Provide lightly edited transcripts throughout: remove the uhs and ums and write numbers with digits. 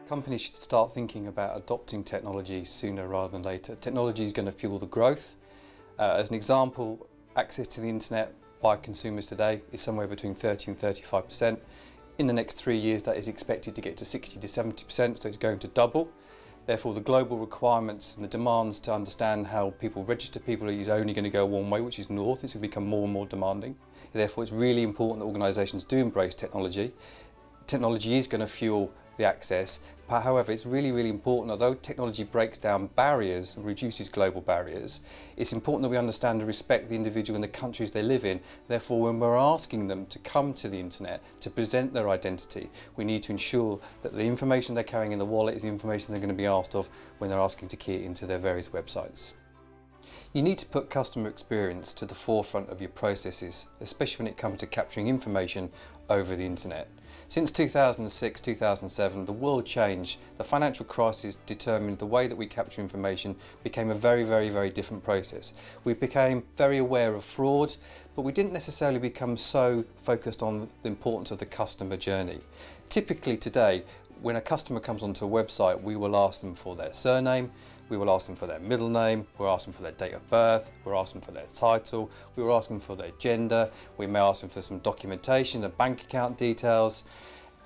Companies should start thinking about adopting technology sooner rather than later. Technology is going to fuel the growth. As an example, access to the internet by consumers today is somewhere between 30 and 35%. In the next 3 years, that is expected to get to 60 to 70%, so it's going to double. Therefore, the global requirements and the demands to understand how people register people is only going to go one way, which is north. It's going to become more and more demanding. Therefore, it's really important that organisations do embrace technology. Technology is going to fuel the access, but however, it's really important, although technology breaks down barriers and reduces global barriers, it's important that we understand and respect the individual in the countries they live in. Therefore, when we're asking them to come to the internet to present their identity, we need to ensure that the information they're carrying in the wallet is the information they're going to be asked of when they're asking to key it into their various websites. You need to put customer experience to the forefront of your processes, especially when it comes to capturing information over the internet. Since 2006-2007, the world changed. The financial crisis determined the way that we capture information became a very different process. We became very aware of fraud, but we didn't necessarily become so focused on the importance of the customer journey. Typically today, when a customer comes onto a website, we will ask them for their surname, we will ask them for their middle name, we'll ask them for their date of birth, we'll ask them for their title, we will ask them for their gender, we may ask them for some documentation and bank account details.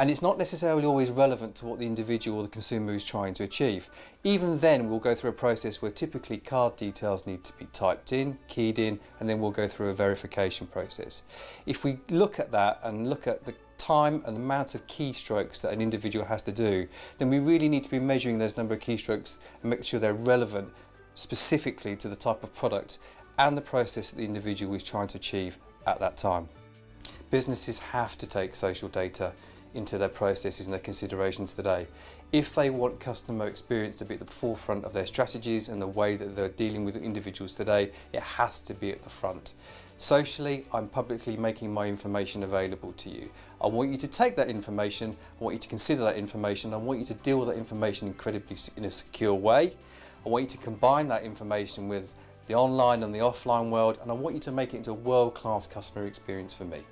And it's not necessarily always relevant to what the individual or the consumer is trying to achieve. Even then, we'll go through a process where typically card details need to be typed in, keyed in, and then we'll go through a verification process. If we look at that and look at the time and the amount of keystrokes that an individual has to do, then we really need to be measuring those number of keystrokes and make sure they're relevant specifically to the type of product and the process that the individual is trying to achieve at that time. Businesses have to take social data into their processes and their considerations today. If they want customer experience to be at the forefront of their strategies and the way that they're dealing with individuals today, it has to be at the front. Socially, I'm publicly making my information available to you. I want you to take that information, I want you to consider that information, I want you to deal with that information incredibly in a secure way. I want you to combine that information with the online and the offline world, and I want you to make it into a world-class customer experience for me.